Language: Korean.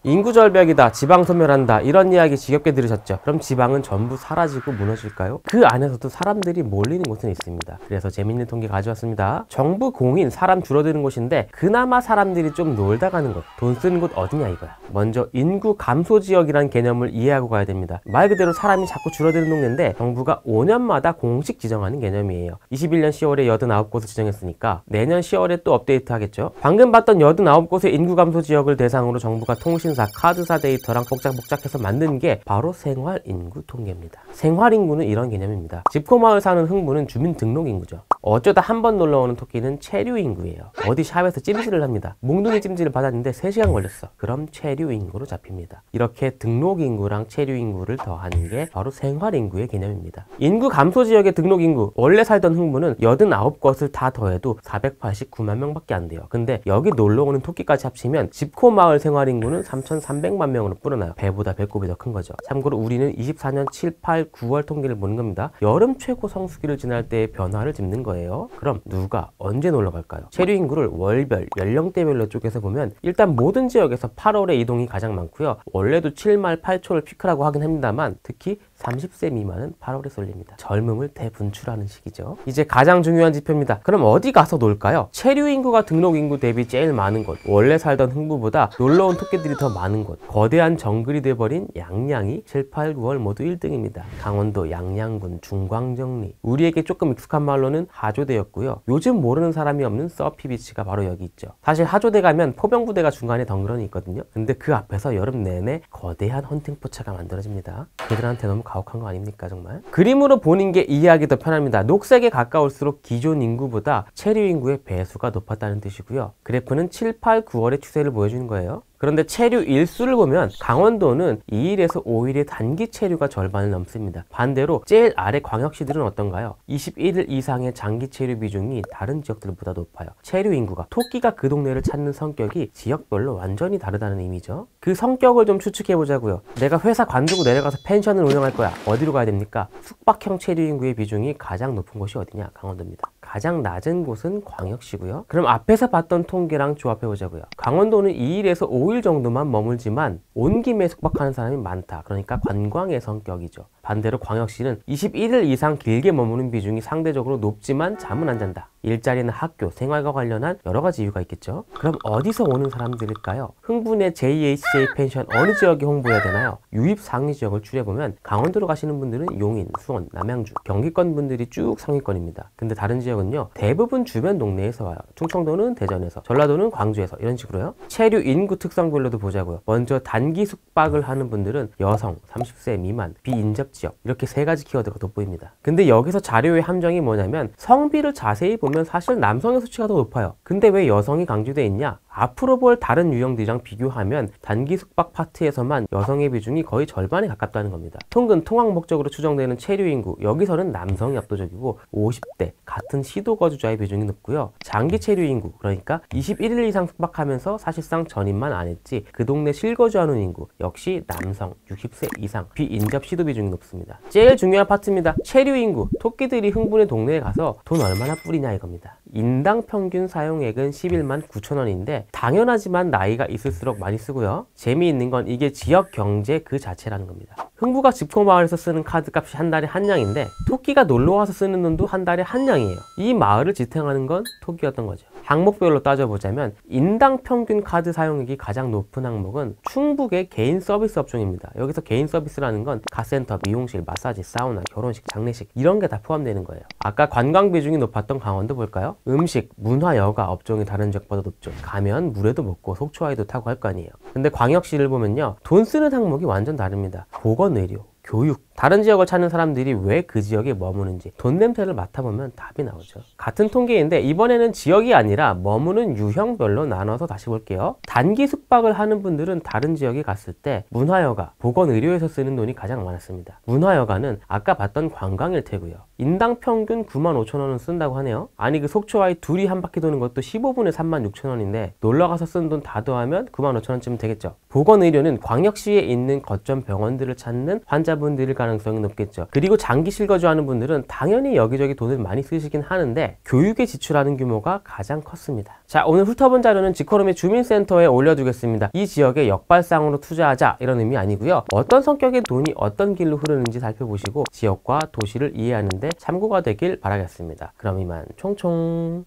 인구 절벽이다, 지방 소멸한다, 이런 이야기 지겹게 들으셨죠? 그럼 지방은 전부 사라지고 무너질까요? 그 안에서도 사람들이 몰리는 곳은 있습니다. 그래서 재밌는 통계 가져왔습니다. 정부 공인, 사람 줄어드는 곳인데 그나마 사람들이 좀 놀다 가는 곳, 돈 쓰는 곳 어디냐 이거야. 먼저 인구 감소 지역이란 개념을 이해하고 가야 됩니다. 말 그대로 사람이 자꾸 줄어드는 동네인데 정부가 5년마다 공식 지정하는 개념이에요. 21년 10월에 89곳을 지정했으니까 내년 10월에 또 업데이트 하겠죠. 방금 봤던 89곳의 인구 감소 지역을 대상으로 정부가 통신사, 카드사 데이터랑 복작복작해서 만든 게 바로 생활인구 통계입니다. 생활인구는 이런 개념입니다. 집코마을 사는 흥부는 주민등록인구죠. 어쩌다 한 번 놀러오는 토끼는 체류인구예요. 어디 샵에서 찜질을 합니다. 몽둥이 찜질을 받았는데 3시간 걸렸어. 그럼 체류인구로 잡힙니다. 이렇게 등록인구랑 체류인구를 더하는 게 바로 생활인구의 개념입니다. 인구 감소 지역의 등록인구, 원래 살던 흥부는 89곳을 다 더해도 489만 명밖에 안 돼요. 근데 여기 놀러오는 토끼까지 합치면 집코마을 생활인구는 3,300만 명으로 불어나요. 배보다 배꼽이 더 큰 거죠. 참고로 우리는 24년 7, 8, 9월 통계를 보는 겁니다. 여름 최고 성수기를 지날 때의 변화를 짚는 거예요. 그럼 누가 언제 놀러 갈까요? 체류 인구를 월별, 연령대별로 쪼개서 보면 일단 모든 지역에서 8월에 이동이 가장 많고요. 원래도 7말 8초를 피크라고 하긴 합니다만 특히 30세 미만은 8월에 쏠립니다. 젊음을 대분출하는 시기죠. 이제 가장 중요한 지표입니다. 그럼 어디 가서 놀까요? 체류 인구가 등록 인구 대비 제일 많은 곳, 원래 살던 흥부보다 놀러온 토끼들이 더 많은 곳, 거대한 정글이 돼버린 양양이 7, 8, 9월 모두 1등입니다. 강원도 양양군 중광정리, 우리에게 조금 익숙한 말로는 하조대였고요. 요즘 모르는 사람이 없는 서피비치가 바로 여기 있죠. 사실 하조대 가면 포병부대가 중간에 덩그러니 있거든요. 근데 그 앞에서 여름 내내 거대한 헌팅포차가 만들어집니다. 그들한테 너무 가혹한 거 아닙니까 정말? 그림으로 보는 게 이해하기 더 편합니다. 녹색에 가까울수록 기존 인구보다 체류 인구의 배수가 높았다는 뜻이고요. 그래프는 7, 8, 9월의 추세를 보여주는 거예요. 그런데 체류 일수를 보면 강원도는 2일에서 5일의 단기 체류가 절반을 넘습니다. 반대로 제일 아래 광역시들은 어떤가요? 21일 이상의 장기 체류 비중이 다른 지역들보다 높아요. 체류 인구가, 토끼가 그 동네를 찾는 성격이 지역별로 완전히 다르다는 의미죠. 그 성격을 좀 추측해 보자고요. 내가 회사 관두고 내려가서 펜션을 운영할 거야. 어디로 가야 됩니까? 숙박형 체류 인구의 비중이 가장 높은 곳이 어디냐? 강원도입니다. 가장 낮은 곳은 광역시고요. 그럼 앞에서 봤던 통계랑 조합해 보자고요. 강원도는 2일에서 5일 정도만 머물지만 온 김에 숙박하는 사람이 많다. 그러니까 관광의 성격이죠. 반대로 광역시는 21일 이상 길게 머무는 비중이 상대적으로 높지만 잠은 안 잔다. 일자리나 학교, 생활과 관련한 여러 가지 이유가 있겠죠. 그럼 어디서 오는 사람들일까요? 흥분의 JHJ 펜션 어느 지역에 홍보해야 되나요? 유입 상위 지역을 추려보면 강원도로 가시는 분들은 용인, 수원, 남양주, 경기권 분들이 쭉 상위권입니다. 근데 다른 지역은요, 대부분 주변 동네에서 와요. 충청도는 대전에서, 전라도는 광주에서, 이런 식으로요. 체류 인구 특성별로도 보자고요. 먼저 단기 숙박을 하는 분들은 여성, 30세 미만, 비인접 지역, 이렇게 3가지 키워드가 돋보입니다. 근데 여기서 자료의 함정이 뭐냐면 성비를 자세히 보면 사실 남성의 수치가 더 높아요. 근데 왜 여성이 강조돼 있냐? 앞으로 볼 다른 유형들이랑 비교하면 단기 숙박 파트에서만 여성의 비중이 거의 절반에 가깝다는 겁니다. 통근 통학 목적으로 추정되는 체류 인구, 여기서는 남성이 압도적이고 50대, 같은 시도 거주자의 비중이 높고요. 장기 체류 인구, 그러니까 21일 이상 숙박하면서 사실상 전입만 안 했지 그 동네 실거주하는 인구, 역시 남성 60세 이상, 비인접 시도 비중이 높습니다. 제일 중요한 파트입니다. 체류 인구, 토끼들이 흥분의 동네에 가서 돈 얼마나 뿌리냐 이겁니다. 인당 평균 사용액은 11만 9천 원인데 당연하지만 나이가 있을수록 많이 쓰고요. 재미있는 건 이게 지역 경제 그 자체라는 겁니다. 흥부가 집코마을에서 쓰는 카드값이 한 달에 한 냥인데 토끼가 놀러와서 쓰는 돈도 한 달에 한 냥이에요. 이 마을을 지탱하는 건 토끼였던 거죠. 항목별로 따져보자면 인당 평균 카드 사용액이 가장 높은 항목은 충북의 개인 서비스 업종입니다. 여기서 개인 서비스라는 건 카센터, 미용실, 마사지, 사우나, 결혼식, 장례식 이런 게 다 포함되는 거예요. 아까 관광 비중이 높았던 강원도 볼까요? 음식, 문화, 여가 업종이 다른 지역보다 높죠. 가면 물에도 먹고 속초아이도 타고 할 거 아니에요. 근데 광역시를 보면요, 돈 쓰는 항목이 완전 다릅니다. 보건, 의료, 교육, 다른 지역을 찾는 사람들이 왜 그 지역에 머무는지 돈 냄새를 맡아보면 답이 나오죠. 같은 통계인데 이번에는 지역이 아니라 머무는 유형별로 나눠서 다시 볼게요. 단기 숙박을 하는 분들은 다른 지역에 갔을 때 문화여가, 보건의료에서 쓰는 돈이 가장 많았습니다. 문화여가는 아까 봤던 관광일 테고요. 인당 평균 9만 5천 원은 쓴다고 하네요. 아니 그 속초아이 둘이 한 바퀴 도는 것도 15분에 3만 6천 원인데 놀러가서 쓴 돈 다 더하면 9만 5천 원쯤 되겠죠. 보건의료는 광역시에 있는 거점 병원들을 찾는 환자분들을 가는 가능성이 높겠죠. 그리고 장기 실거주하는 분들은 당연히 여기저기 돈을 많이 쓰시긴 하는데 교육에 지출하는 규모가 가장 컸습니다. 자, 오늘 훑어본 자료는 지코노미 주민센터에 올려두겠습니다. 이 지역에 역발상으로 투자하자 이런 의미 아니고요. 어떤 성격의 돈이 어떤 길로 흐르는지 살펴보시고 지역과 도시를 이해하는 데 참고가 되길 바라겠습니다. 그럼 이만 총총.